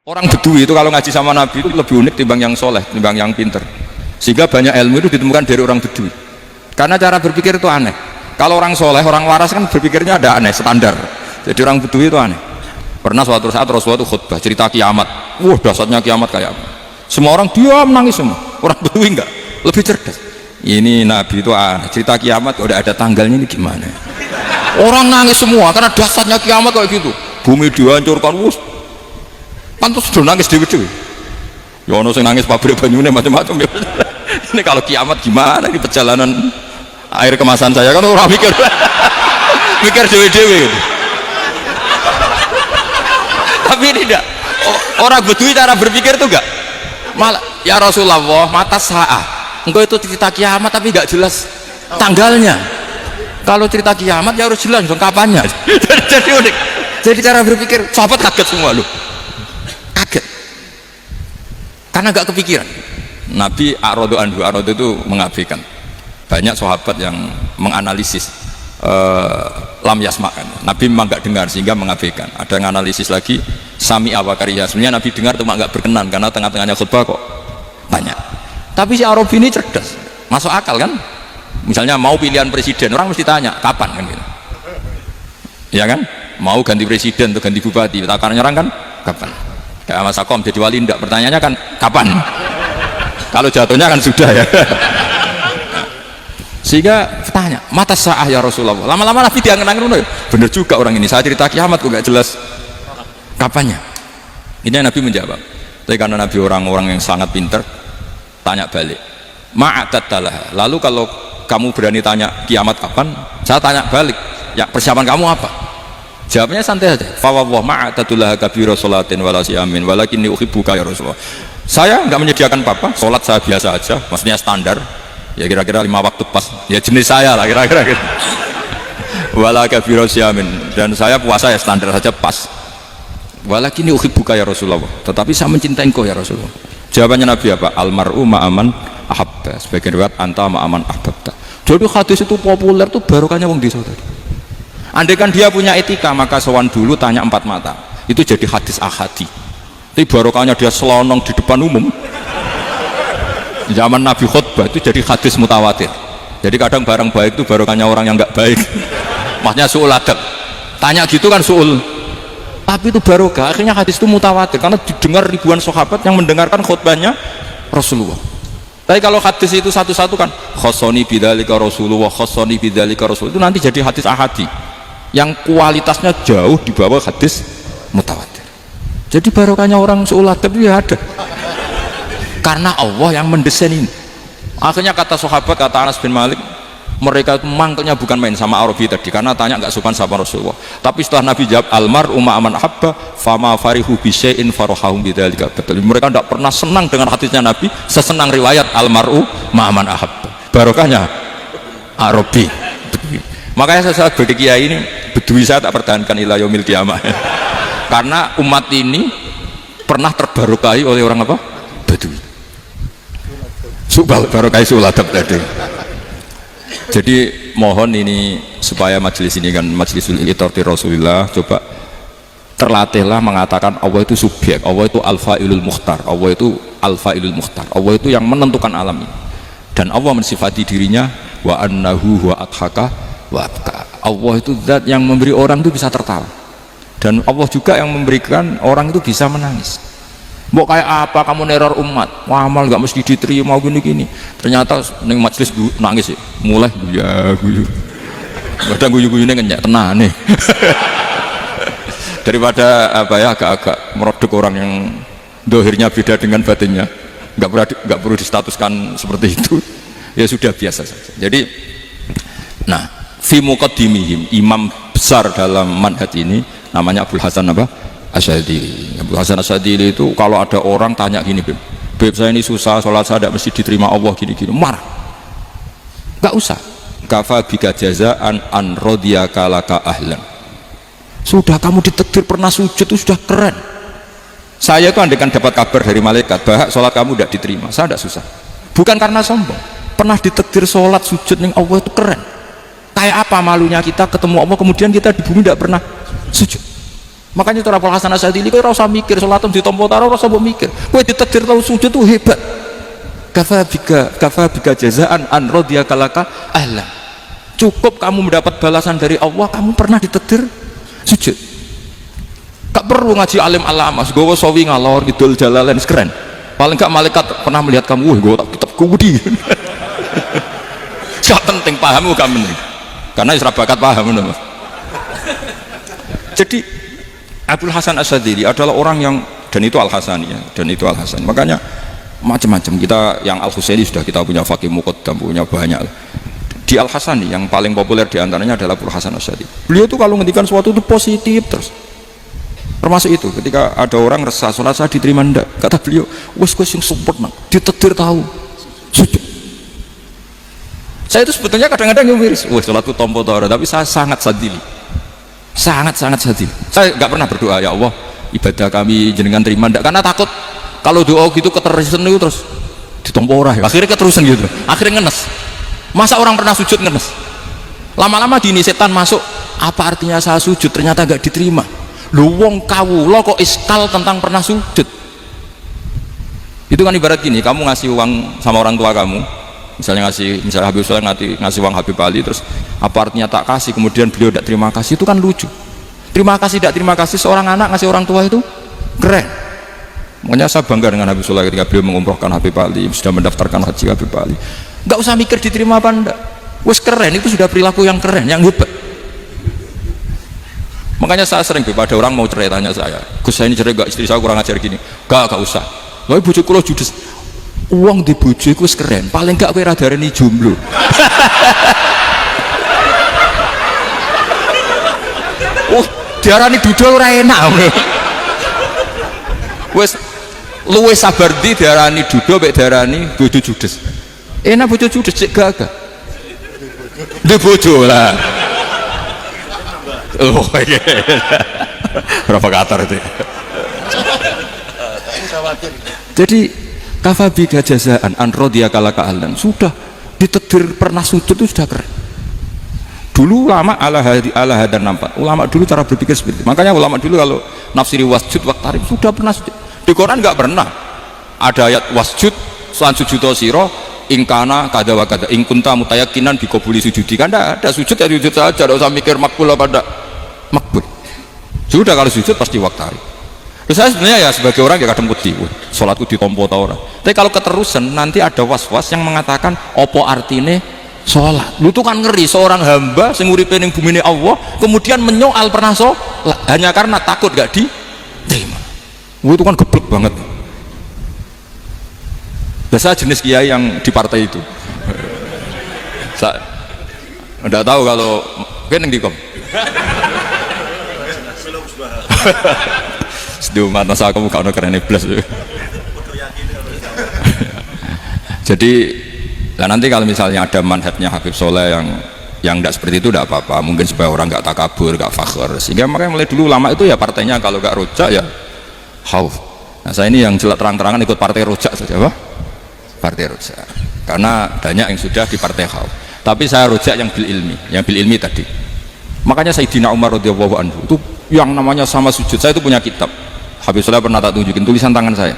Orang Bedui itu kalau ngaji sama Nabi itu lebih unik timbang yang soleh, timbang yang pinter. Sehingga banyak ilmu itu ditemukan dari orang Bedui. Karena cara berpikir itu aneh. Kalau orang soleh, orang waras kan berpikirnya ada aneh, standar. Jadi orang Bedui itu aneh. Pernah suatu saat Rasulullah itu khutbah cerita kiamat. Wah, dahsyatnya kiamat kayak apa? Semua orang diam nangis semua. Orang Bedui enggak, lebih cerdas. Ini Nabi itu aneh. Cerita kiamat kalau udah ada tanggalnya ini gimana? Orang nangis semua karena dahsyatnya kiamat kayak gitu. Bumi dihancurkan, wus. Pantas sudah nangis dewi-dewi. Ya ono sing nangis pabrik banyune macam-macam ya. Ini kalau kiamat gimana ini perjalanan air kemasan saya kan orang mikir. Mikir dewi-dewi gitu. Tapi tidak. Orang Bedui cara berpikir tuh enggak. Malah ya Rasulullah, mata saah. Engkau itu cerita kiamat tapi enggak jelas tanggalnya. Kalau cerita kiamat ya harus jelas dong kapannya. Jadi unik. Jadi cara berpikir sahabat kaget semua loh. Kaget karena gak kepikiran. Nabi a'radu anhu, a'radu itu mengabaikan. Banyak sahabat yang menganalisis lam yasma'kan, Nabi memang gak dengar sehingga mengabaikan. Ada yang analisis lagi sami'a wa kariha, sebenarnya Nabi dengar cuma gak berkenan karena tengah-tengahnya khutbah kok banyak. Tapi si Arabi ini cerdas, masuk akal kan. Misalnya mau pilihan presiden, orang mesti tanya kapan kan gitu. Ya kan, mau ganti presiden atau ganti bupati, takarannya orang kan kapan. Kayak Mas Akom jadi wali enggak, pertanyaannya kan kapan. Kalau jatuhnya kan sudah ya. Sehingga tanya mata sa'ah ya Rasulullah. Lama-lama Nabi diangen-angen, bener juga orang ini, saya cerita kiamat kok gak jelas kapannya. Ini Nabi menjawab. Tapi karena Nabi orang-orang yang sangat pinter, tanya balik, ma'atatalah. Lalu kalau kamu berani tanya kiamat kapan, saya tanya balik, ya persiapan kamu apa? Jawabnya santai aja. Fa wallah ma'atatullaha kabira sholatin wala siyamin walakinni uhibbuka ya Rasulullah. Saya enggak menyediakan apa-apa, sholat saya biasa aja, maksudnya standar. Ya kira-kira 5 waktu pas. Ya jenis saya lah kira-kira gitu. Wala kabira siyamin, dan saya puasa ya standar saja pas. Walakinni uhibbuka ya Rasulullah. Tetapi saya mencintai engkau ya Rasulullah. Jawabannya Nabi apa? Almar'u ma'aman ahabba. Sebagian riwayat anta ma'aman ahbabta. Jadi hadis itu populer tuh barokahnya wong desa tadi. Andai kan dia punya etika, maka sowan dulu tanya 4 mata. Itu jadi hadis ahadi. Tapi barokahnya dia selonong di depan umum. Zaman Nabi khutbah itu jadi hadis mutawatir. Jadi kadang barang baik itu barokahnya orang yang enggak baik. Maksudnya su'ul adab. Tanya gitu kan su'ul. Tapi itu barokah. Akhirnya hadis itu mutawatir karena didengar ribuan sahabat yang mendengarkan khutbahnya Rasulullah. Tapi kalau hadis itu satu-satu kan khossoni bidzalika Rasulullah, khossoni bidzalika Rasul, itu nanti jadi hadis ahadi yang kualitasnya jauh di bawah hadis mutawatir. Jadi barokahnya orang su'ul adab itu ya ada karena Allah yang mendesain ini. Akhirnya kata sahabat, kata Anas bin Malik, mereka itu mangkelnya bukan main sama Arabi tadi karena tanya nggak sopan sama Rasulullah. Tapi setelah Nabi jawab almar'u ma'aman habba fama farihu bisyai'in farahahum bidzalika. Betul, mereka tidak pernah senang dengan hadisnya Nabi sesenang riwayat almar'u ma'aman ahabba. Barokahnya Arabi. Makanya saya sebagai kiai ini Bedui saya tak pertahankan ila yaumil qiyamah. Karena umat ini pernah terbarokahi oleh orang apa? Bedui. Subal barokahi suladab tadi. Jadi mohon ini supaya majelis ini kan majlisul itorti Rasulullah, coba terlatihlah mengatakan Allah itu subjek, Allah itu al-fa'ilul mukhtar, Allah itu al-fa'ilul mukhtar, Allah itu yang menentukan alam ini. Dan Allah mensifati dirinya wa annahu wa adhaka wa abka. Allah itu zat yang memberi orang itu bisa tertawa, dan Allah juga yang memberikan orang itu bisa menangis. Mau kayak apa kamu neror umat, amal nggak mesti diterima gini-gini, ternyata neng majelis nangis ya, mulai ya guyu, kadang guyu-guyunya ngenyak tenang nih. Daripada apa ya agak-agak merodok orang yang dohirnya beda dengan batinnya, nggak perlu distatuskan seperti itu. Ya sudah biasa saja. Jadi nah fi muqaddimihim, imam besar dalam manhaj ini namanya Abul Hasan apa? Asyadili. Abul Hasan Asyadili itu kalau ada orang tanya gini, beb saya ini susah, sholat saya tidak mesti diterima Allah gini-gini, marah. Gak usah. Kafa bika jazaan an radiyaka laka ahlan. Sudah kamu ditakdir pernah sujud itu sudah keren. Saya itu andaikan dapat kabar dari malaikat bahwa sholat kamu tidak diterima, saya tidak susah. Bukan karena sombong. Pernah ditakdir sholat sujud ning Allah itu keren. Kayak apa malunya kita ketemu Allah kemudian kita di bumi tidak pernah sujud. Makanya cara Abul Hasan Asyadzili kowe ora usah mikir salatem ditampa ta ora usah mbok mikir. Kowe ditakdir tau sujud tuh hebat. Kafa bika jazaan an radiyaka laka ahlan. Cukup kamu mendapat balasan dari Allah, kamu pernah ditakdir sujud. Gak perlu ngaji alim alama, gowo sawi ngalor ngidul jalalan keren. Paling gak malaikat pernah melihat kamu, gowo tak kitab gudi. Gak penting pahammu gak penting. Karena isra bakat paham ngono. Jadi Abul Hasan Asyadzili adalah orang yang, dan itu Al-Hasani ya, dan itu Al-Hasani. Makanya macam-macam kita yang Al-Husaini sudah kita punya Faqih Muqaddam, punya banyak. Di Al-Hasani yang paling populer diantaranya adalah Abul Hasan Asyadzili. Beliau itu kalau ngendikan sesuatu itu positif terus. Termasuk itu ketika ada orang resah sholat saya diterima ndak, kata beliau wes yang support nang ditakdir tahu sujud. Saya itu sebetulnya kadang-kadang yang miris, wah sholatku tompo tora, tapi saya sangat sadili, sangat sadili. Saya nggak pernah berdoa ya Allah ibadah kami jenengan terima ndak, karena takut kalau doa gitu keterusan itu terus ditompo ora ya. Akhirnya keterusan gitu, akhirnya ngenes. Masa orang pernah sujud ngenes? Lama-lama dini setan masuk, apa artinya saya sujud ternyata nggak diterima. Lu wong kawula kok iskal tentang pernah sujud. Itu kan ibarat gini, kamu ngasih uang sama orang tua kamu, misalnya Habib Soleh ngasih uang Habib Ali, terus apa artinya tak kasih, kemudian beliau tidak terima kasih, itu kan lucu. Terima kasih tidak terima kasih, seorang anak ngasih orang tua itu keren. Makanya saya bangga dengan Habib Soleh ketika beliau mengumrohkan Habib Ali, sudah mendaftarkan haji Habib Ali. Nggak usah mikir diterima apa enggak, wes keren, itu sudah perilaku yang keren, yang hebat. Makanya saya sering pada orang mau cerai tanya saya, Gus saya ini cerai gak, istri saya kurang ajar gini, gak usah. Lalu bojo kula judes, uang di bojo itu keren, paling gak kowe ra darani jomblo. Diarani dudul ora enak. Wes luwes sabar di diarani dudul mek diarani bojo judes. Enak bojo judes cek gagah. Di bojo lah. Oh iya, berapa katar itu? Jadi kafabi gajazaan anrodia kalaka ahlan, sudah ditakdir pernah sujud itu sudah keren. Dulu ulama ala hadan nampak, ulama dulu cara berpikir seperti itu. Makanya ulama dulu kalau nafsiri wasjud waktarib sudah pernah sujud. Di Quran nggak pernah ada ayat wasjud soal sujud siro ingkana kada wakada ingkunta mutayakinan bikobuli sujudi, kan ada sujud ya sujud saja, tidak usah mikir makbul apa tidak makbul. Sudah kalau sujud pasti waktari. Terus saya sebenarnya ya sebagai orang ya kadang wedi, sholatku ditompo tau ora. Tapi kalau keterusan nanti ada was-was yang mengatakan opo artine sholat. Lu tuh kan ngeri seorang hamba sing uripe ning bumine Allah kemudian menyoal pernah sholat hanya karena takut gak diterima. Itu kan geblek banget. Biasa jenis kiai yang di partai itu. Saya enggak tahu kalau mungkin yang dikom. Sedih mata saya kamu kau keren plus. Jadi lah nanti kalau misalnya ada manhajnya Habib Soleh yang tidak seperti itu tidak apa-apa, mungkin supaya orang nggak takabur, nggak fakhr, sehingga makanya mulai dulu lama itu ya partainya kalau nggak rojak ya khauf. Nah saya ini yang jelas terang-terangan ikut partai rojak saja, apa? Partai rojak, karena banyak yang sudah di partai khauf. Tapi saya rojak yang bil ilmi tadi. Makanya Sayyidina Umar radhiyallahu anhu itu yang namanya sama sujud, saya itu punya kitab Habib Soleh pernah tak tunjukin tulisan tangan saya,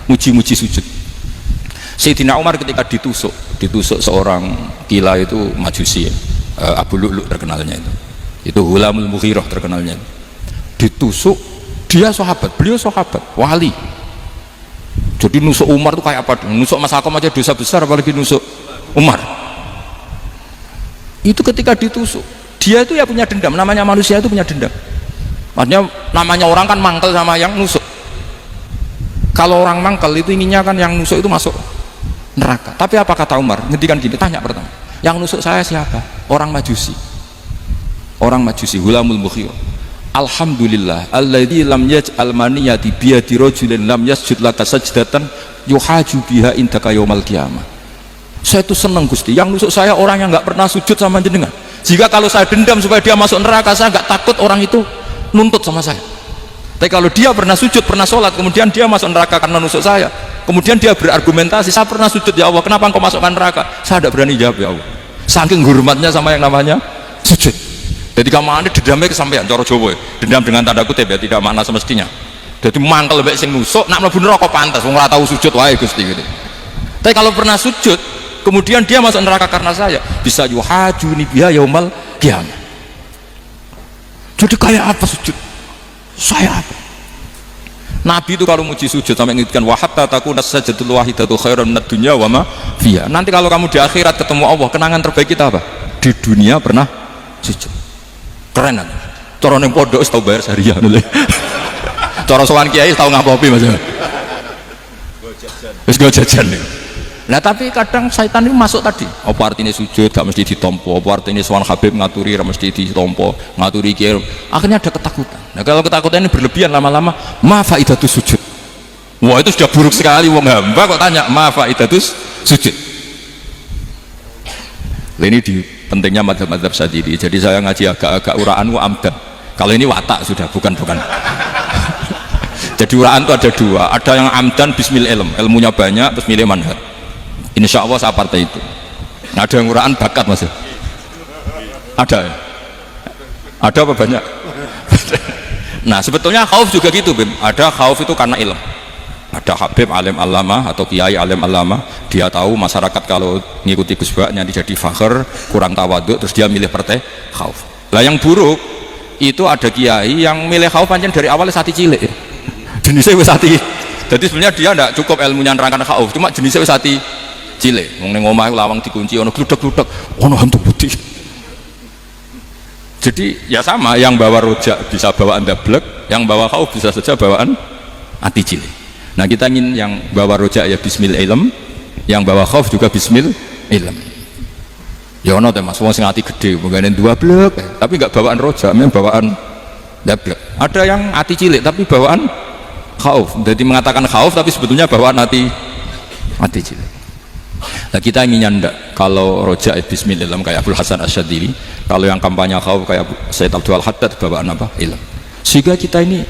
muji-muji sujud. Sayyidina Umar ketika ditusuk seorang gila itu Majusi, Abu Lu'lu' terkenalnya itu Hulamul Mughirah terkenalnya, ditusuk, dia sahabat, beliau sahabat wali. Jadi nusuk Umar itu kayak apa? Nusuk Mas Hakom aja dosa besar, apalagi nusuk Umar. Itu ketika ditusuk, dia itu ya punya dendam, namanya manusia itu punya dendam. Maksudnya namanya orang kan mangkel sama yang nusuk. Kalau orang mangkel itu inginnya kan yang nusuk itu masuk neraka. Tapi apa kata Umar? Ngendikan gini, tanya pertama, yang nusuk saya siapa? Orang Majusi. Orang Majusi, Hulamul Mughirah. Alhamdulillah alladzi lam yaj'al maniyati biyadi rajulin lam yasjud laka sajdatan yuhaju biha indaka yaumal qiyamah. Saya itu senang Gusti, yang nusuk saya orang yang nggak pernah sujud sama jenengan. Jika kalau saya dendam supaya dia masuk neraka, saya nggak takut orang itu nuntut sama saya. Tapi kalau dia pernah sujud, pernah sholat, kemudian dia masuk neraka karena nusuk saya, kemudian dia berargumentasi, saya pernah sujud ya Allah, kenapa engkau masukkan neraka? Saya tidak berani jawab ya Allah, saking hormatnya sama yang namanya sujud. Jadi kamane dendamnya kesampaian cara Jawa. Dendam dengan tanda kutip ya, tidak makna semestinya. Jadi mangkel mbek sing nusuk nak mlebu neraka pantas wong ora tau sujud wae Gusti gitu. Tapi kalau pernah sujud kemudian dia masuk neraka karena saya, bisa yuhajuni biha yaumal qiyamah. Jadi kayak apa sujud? Saya apa? Nabi itu kalau muji sujud sampai ngingetkan wa hatta takuna sajdatul wahidatu khairan minad dunya wa ma fiha. Nanti kalau kamu di akhirat ketemu Allah, kenangan terbaik kita apa? Di dunia pernah sujud. Keren kan? Cara ning pondok wis tau bayar seharian lho. Cara sowan kiai tau ngapopi Mas. Wis go jajan. Nah tapi kadang syaitan itu masuk tadi. Apa artinya sujud gak mesti ditompo, apa artinya sowan Habib ngaturi gak mesti ditompo, ngaturi kiai. Akhirnya ada ketakutan. Nah kalau ketakutan ini berlebihan lama-lama, ma faidatus sujud. Wah itu sudah buruk sekali wong hamba kok tanya ma faidatus sujud. Ini di pentingnya madzhab-madzhab Syadzili. Jadi saya ngaji agak-agak uraan wa amdan. Kalau ini watak sudah bukan. Jadi uraan itu ada dua, ada yang amdan bismil ilm, ilmunya banyak terus milih manhaj. Insya Allah saya partai itu. Nah, ada yang uraan bakat Mas. Ada ya? Ada apa banyak? Nah sebetulnya khauf juga gitu Bim. Ada khauf itu karena ilm. Ada Habib alim alama atau kiai alim alama, dia tahu masyarakat kalau ngikuti Gus Bak nanti jadi fakhr, kurang tawaduk, terus dia milih partai khauf. Lah yang buruk itu ada kiai yang milih khauf pancen dari awal sati cilik. Jenisnya wis sati. Jadi sebenarnya dia tidak cukup ilmunya nerangkan khauf, cuma jenisnya wis sati cilik. Wong ning omah lawang dikunci ono gludek-gludek, ono hantu putih. Jadi ya sama, yang bawa rojak bisa bawaan dablek, yang bawa khauf bisa saja bawaan ati cilik. Nah kita ingin yang bawa rojak ya bismil ilm, yang bawa khauf juga bismil ilm. Ya ono teh Mas, wong sing ati gede mengene dua blek, tapi enggak bawaan rojak, memang bawaan dablek. Ada yang ati cilik tapi bawaan khauf. Jadi mengatakan khauf tapi sebetulnya bawaan ati cilik. Nah kita inginnya ndak, kalau rojak bismil ilm kayak Abdul Hasan Asy-Syadzili, kalau yang kampanye khauf kayak Sayyid Abdul Haddad bawaan apa? Ilm. Sehingga kita ini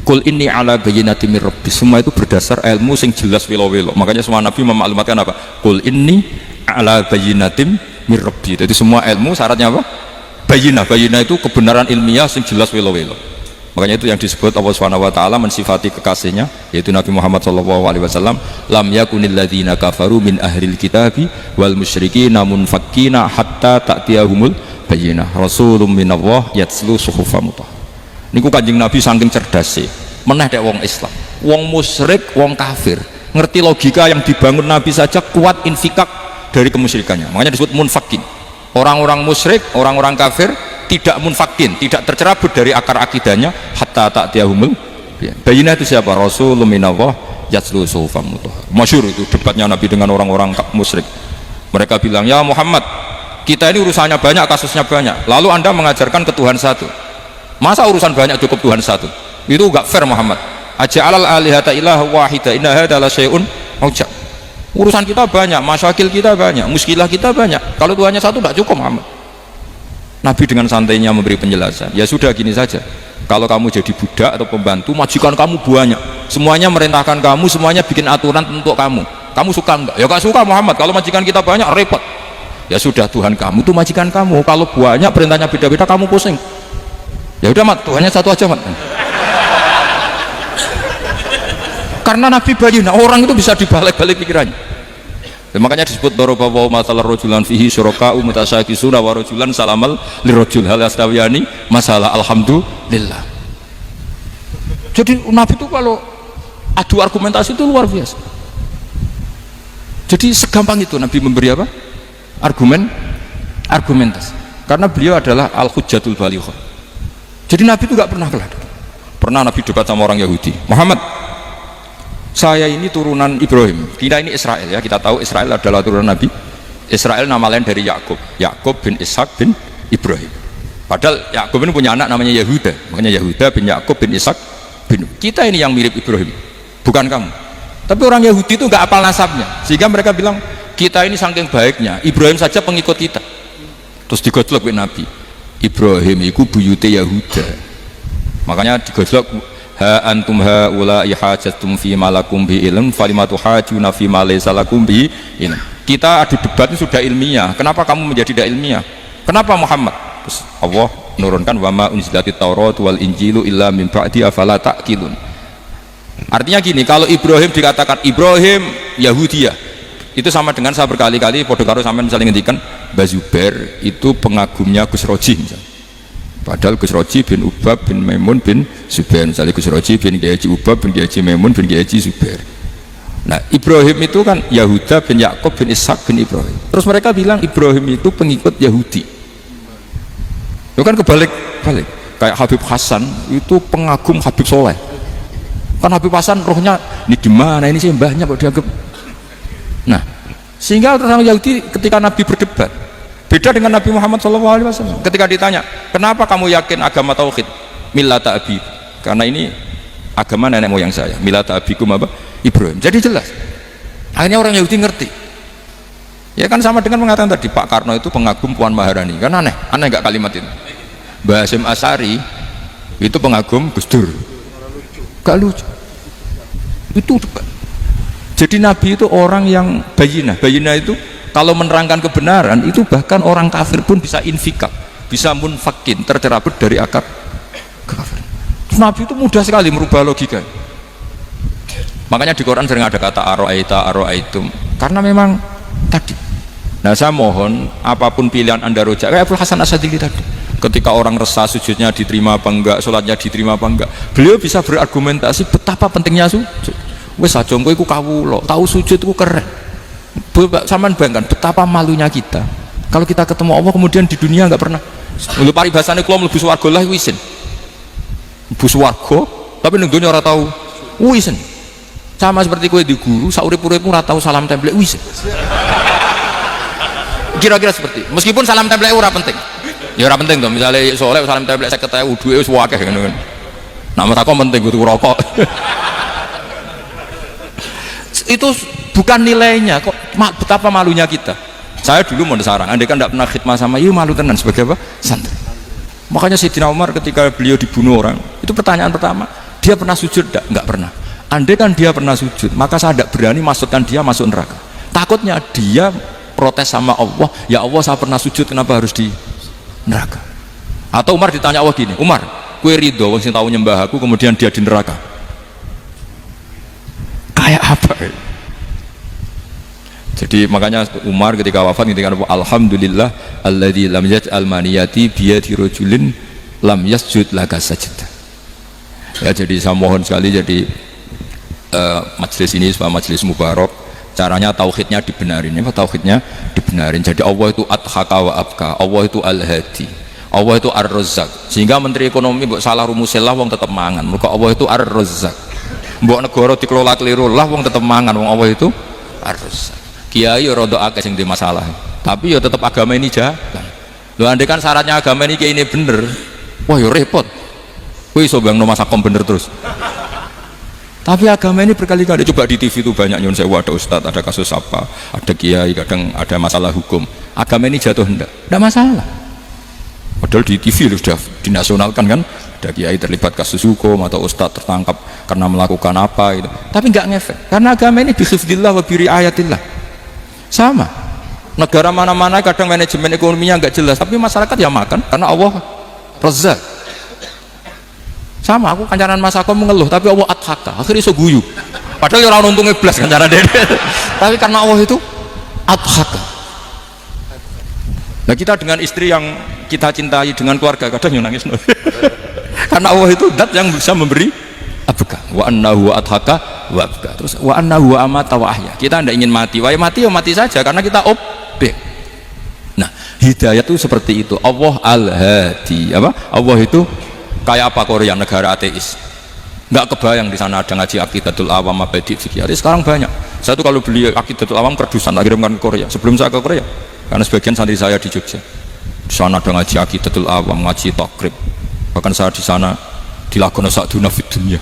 kul inni ala bayyinati mir rabbi, semua itu berdasar ilmu sing jelas wilo-wilo. Makanya semua nabi memaklumatkan apa? Kul inni ala bayyinatim mir rabbi. Jadi semua ilmu syaratnya apa? Bayyinah itu kebenaran ilmiah sing jelas wilo-wilo. Makanya itu yang disebut Allah Subhanahu wa taala mensifati kekasihnya yaitu Nabi Muhammad sallallahu alaihi wasallam, lam yakunil ladzina kafaru min ahlil kitabi wal musyrikina munfakkina hatta ta'tiyahumul bayyinah rasulun minallah yatslu suhufan mutahharah. Niku Kanjeng Nabi saking cerdas meneh dek wong Islam, wong musyrik, wong kafir ngerti logika yang dibangun Nabi saja kuat infikak dari kemusyrikannya. Makanya disebut munfakin. Orang-orang musyrik, orang-orang kafir tidak munfakin, tidak tercerabut dari akar akidahnya hatta ta'tiyahumul bayyinah. Itu siapa? Rasulun minallah yatslu suhufan mutahharah. Masyhur itu debatnya Nabi dengan orang-orang musyrik. Mereka bilang, ya Muhammad, kita ini urusannya banyak, kasusnya banyak, lalu anda mengajarkan ke Tuhan satu. Masa urusan banyak cukup Tuhan satu? Itu enggak fair Muhammad. Aja'alal alihata ilaha wahida inna hadza la syai'un ujab. Urusan kita banyak, masyakil kita banyak, muskilah kita banyak. Kalau Tuhannya satu enggak cukup Muhammad. Nabi dengan santainya memberi penjelasan. Ya sudah gini saja. Kalau kamu jadi budak atau pembantu, majikan kamu banyak. Semuanya merintahkan kamu, semuanya bikin aturan untuk kamu. Kamu suka enggak? Ya enggak suka Muhammad. Kalau majikan kita banyak repot. Ya sudah, Tuhan kamu itu majikan kamu. Kalau banyak perintahnya beda-beda kamu pusing. Ya udah Mat, Tuhannya satu aja Mat. Karena Nabi bayyinah, orang itu bisa dibalik-balik pikirannya. Dan makanya disebut daraballahu mathalan rajulan fihi syuraka'u mutasyakisuna wa rajulan salamal lirajul hal yastawiyani masalah alhamdulillah. Jadi Nabi itu kalau adu argumentasi itu luar biasa. Jadi segampang itu Nabi memberi apa? Argumentasi. Karena beliau adalah al-hujjatul balighah. Jadi Nabi itu gak pernah kalah. Pernah Nabi debat sama orang Yahudi, Muhammad, saya ini turunan Ibrahim, kita ini Israel ya, kita tahu Israel adalah turunan Nabi. Israel nama lain dari Yakub, Yakub bin Ishak bin Ibrahim. Padahal Yakub ini punya anak namanya Yahuda, makanya Yahuda bin Yakub bin Ishak bin. Kita ini yang mirip Ibrahim, bukan kamu. Tapi orang Yahudi itu gak apal nasabnya, sehingga mereka bilang kita ini saking baiknya, Ibrahim saja pengikut kita. Terus digojlok oleh Nabi, Ibrahim itu buyute Yahuda. Makanya digojlok, ha antum haula ihajatum fi malakum bi ilm falimatu hajuna fi ma laysa lakum bi ilm. Kita adu debat itu sudah ilmiah, kenapa kamu menjadi tidak ilmiah? Kenapa Muhammad? Terus Allah nurunkan wama unzilatit Taurat wal Injilu illa min ba'di afala ta'qilun. Artinya gini, kalau Ibrahim dikatakan Ibrahim Yahudiyah, itu sama dengan saya berkali-kali podo karo sampean misalnya ngendikan Mbah Zubair itu pengagumnya Gus Roji misalnya. Padahal Gus Roji bin Ubab bin Maimun bin Zubair, misalnya Gus Roji bin Kiai Haji Ubab bin Kiai Haji Maimun bin Kiai Haji Zubair. Nah Ibrahim itu kan Yahuda bin Yakub bin Ishak bin Ibrahim. Terus mereka bilang Ibrahim itu pengikut Yahudi. Itu kan kebalik-balik. Kayak Habib Hasan itu pengagum Habib Soleh. Kan Habib Hasan rohnya ini di mana ini sih mbahnya kok dianggap. Nah sehingga orang Yahudi ketika Nabi berdebat beda dengan Nabi Muhammad SAW. Ketika ditanya kenapa kamu yakin agama tauhid, millata abi, karena ini agama nenek moyang saya, millata abikum apa? Ibrahim. Jadi jelas akhirnya orang Yahudi ngerti ya kan, sama dengan mengatakan tadi Pak Karno itu pengagum Puan Maharani, kan aneh nggak kalimat itu. Mbah Hasyim Asy'ari itu pengagum Gus Dur, gak lucu itu. Jadi Nabi itu orang yang bayinah itu kalau menerangkan kebenaran itu bahkan orang kafir pun bisa infikak, bisa munfakin, tercerabut dari akar kekafiran. Nabi itu mudah sekali merubah logika. Makanya di Quran sering ada kata aro'aitum, karena memang tadi. Nah saya mohon apapun pilihan anda rojak kayak Abdul Hasan Asy'adzili tadi, ketika orang resah sujudnya diterima apa enggak, sholatnya diterima apa enggak, beliau bisa berargumentasi betapa pentingnya sujud. Wes aja engko iku kawula, tahu sujud iku keren. Sampean bayangkan betapa malunya kita kalau kita ketemu Allah kemudian di dunia enggak pernah. Lho paribasane kula mlebu swarga lah isin. Mlebu swarga tapi ning dunya ora tahu isin. Sama seperti kowe di guru saurip-uripmu ora tahu salam template isin. Kira-kira seperti meskipun salam template ora penting. Ya ora penting to, misalnya soleh salam template 50.000 duwe wis akeh ngono kan. Nama tak penting butuh rokok. Itu bukan nilainya kok, betapa malunya kita. Saya dulu mau sarang, andai kan tidak pernah khidmah sama iya malu tenan sebagai apa? Santri. Makanya Sayyidina Umar ketika beliau dibunuh orang, itu pertanyaan pertama, dia pernah sujud? Enggak pernah. Andai kan dia pernah sujud, maka saya tidak berani masukkan dia masuk neraka. Takutnya dia protes sama Allah, ya Allah saya pernah sujud, kenapa harus di neraka? Atau Umar ditanya Allah gini, Umar, kue ridho wong sing tahu nyembah aku kemudian dia di neraka, kayak apa? Jadi makanya Umar ketika wafat ngintikan alhamdulillah alladzi lam yaj'al maniyati biyadi rajulin lam yasjud laka sajdah. Ya jadi saya mohon sekali, jadi majelis ini sebuah majelis mubarak, caranya tauhidnya dibenarin. Apa tauhidnya dibenarin? Jadi Allah itu adhaka wa abka, Allah itu al-hadi, Allah itu ar-razzaq. Sehingga menteri ekonomi mbok salah rumusillah wong tetep mangan. Mergo Allah itu ar-razzaq. Mbok negara dikelola keliru lah wong tetep mangan, wong Allah itu ar-razzaq. Kiai rodok akeh sing di masalah, tapi ya tetap agama ini jalan. Lho andai kan syaratnya agama ini kayak ini bener, wah ya repot. Kowe iso bangno masakom bener terus. Tapi agama ini berkali-kali, coba di TV itu banyak nyun sewu, ada ustadz, ada kasus apa, ada kiai, kadang ada masalah hukum. Agama ini jatuh enggak masalah. Padahal di TV sudah dinasionalkan kan, ada kiai terlibat kasus hukum atau ustadz tertangkap karena melakukan apa gitu. Tapi enggak ngefek, karena agama ini bihifdzillah wa biriayatillah. Sama negara mana-mana kadang manajemen ekonominya nggak jelas, tapi masyarakat ya makan karena Allah Razzaq. Sama aku kancanan Mas aku mengeluh, tapi Allah adhaka, akhirnya iso guyu, padahal orang untungnya belas kancanan dede. Tapi karena Allah itu adhaka. Nah kita dengan istri yang kita cintai, dengan keluarga kadang yang nangis karena Allah itu zat yang bisa memberi abka, wa annahu adhaka wa abka, terus wa annahu amata wa ahya. Kita tidak ingin mati, wah mati ya mati saja karena kita objek. Nah hidayah itu seperti itu. Allah al-hadi, apa? Allah itu kayak apa Korea, negara ateis, nggak kebayang di sana ada ngaji aqidatul awam abadi fikih. Sekarang banyak. Saya tuh kalau beli aqidatul awam kerdusan tak kirimkan ke Korea sebelum saya ke Korea, karena sebagian santri saya di Jogja, di sana ada ngaji aqidatul awam, ngaji takrib, bahkan saya di sana dilakukan sa'duna fid dunya.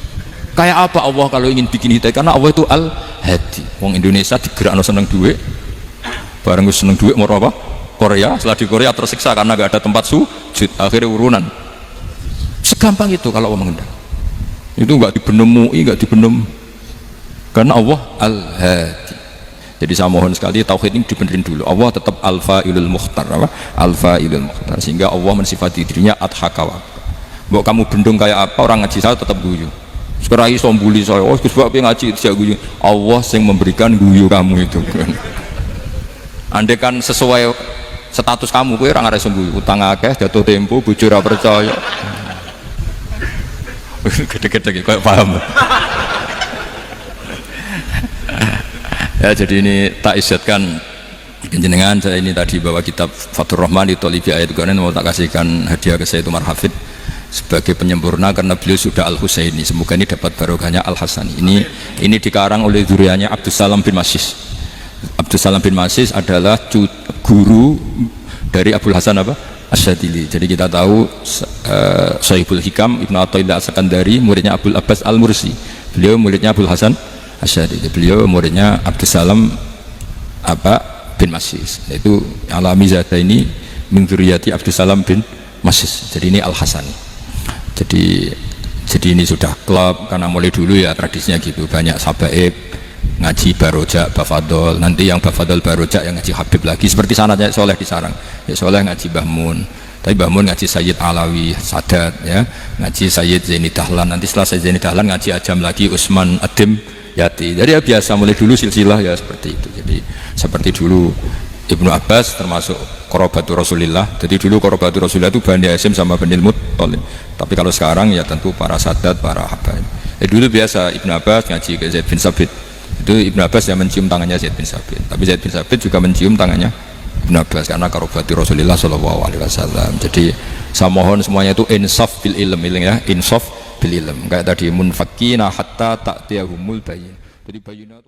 Kayak apa Allah kalau ingin bikin hidayah? Karena Allah itu al-hadi. Wong Indonesia digerakno seneng duit, bareng seneng duit mau apa? Korea, setelah di Korea tersiksa karena gak ada tempat sujud, akhirnya urunan. Segampang itu kalau Allah mengendal. Itu gak dibenemui, gak dibenem. Karena Allah al-hadi. Jadi saya mohon sekali tauhid ini dibenerin dulu. Allah tetap Al-Fa'ilul Mukhtar, apa? Al-Fa'ilul Mukhtar, sehingga Allah mensifati dirinya adhakawa. Mbok kamu bendung kayak apa, orang ngaji saya tetap guyu. Sekarang iso mbuli saya, oh Gus Bak ngaji tidak guyu. Allah yang memberikan guyu kamu itu. Andai kan sesuai status kamu, kowe ora ngarep guyu, utang akeh, jatuh tempo, bojo ora percaya. Gede-gede kayak paham. Ya, jadi ini tak isyatkan jenengan. Saya ini tadi bawa kitab Fathur Rahman di Tolibi ayat Quran, mau tak kasihkan hadiah ke Sayyid Umar Hafid sebagai penyempurna karena beliau sudah Al-Husaini. Semoga ini dapat barokahnya Al-Hasani. Ini dikarang oleh zuriyahnya Abdus Salam bin Masis. Abdus Salam bin Masis adalah guru dari Abdul Hasan apa? Asyadili. Jadi kita tahu Sahibul Hikam Ibnu Athaillah As-Sakandari muridnya Abdul Abbas Al-Mursi. Beliau muridnya Abdul Hasan Asyadili. Beliau muridnya Abdus Salam bin Masis. Itu alami zata ini min dzurriyyati Abdus Salam bin Masis. Jadi ini Al-Hasani. Jadi ini sudah klub karena mulai dulu ya tradisinya gitu, banyak sabaib ngaji barojak bafadol, nanti yang bafadol barojak yang ngaji Habib lagi, seperti sanadnya Soleh di Sarang ya, Soleh ngaji Mbah Mun, tapi Mbah Mun ngaji Sayyid Alawi Sadat ya, ngaji Sayyid Zaini Dahlan, nanti setelah Sayyid Zaini Dahlan ngaji Ajam lagi Usman Adim Yati. Jadi ya biasa mulai dulu silsilah ya seperti itu. Jadi seperti dulu Ibnu Abbas termasuk Qorobatul Rasulillah. Jadi dulu Qorobatul Rasulillah itu Bani Hasyim sama Bani Muttalib. Tapi kalau sekarang ya tentu para Sadat, para Habaib. Dulu biasa Ibnu Abbas ngaji ke Zaid bin Sabit. Itu Ibnu Abbas yang mencium tangannya Zaid bin Sabit. Tapi Zaid bin Sabit juga mencium tangannya Ibnu Abbas karena Qorobatul Rasulillah Shallallahu Alaihi Wasallam. Jadi saya mohon semuanya itu insaf bil ilm ya, insaf bil ilm. Kayak tadi munfakina hatta ta'tiyahumul bayyin. Jadi bayyinah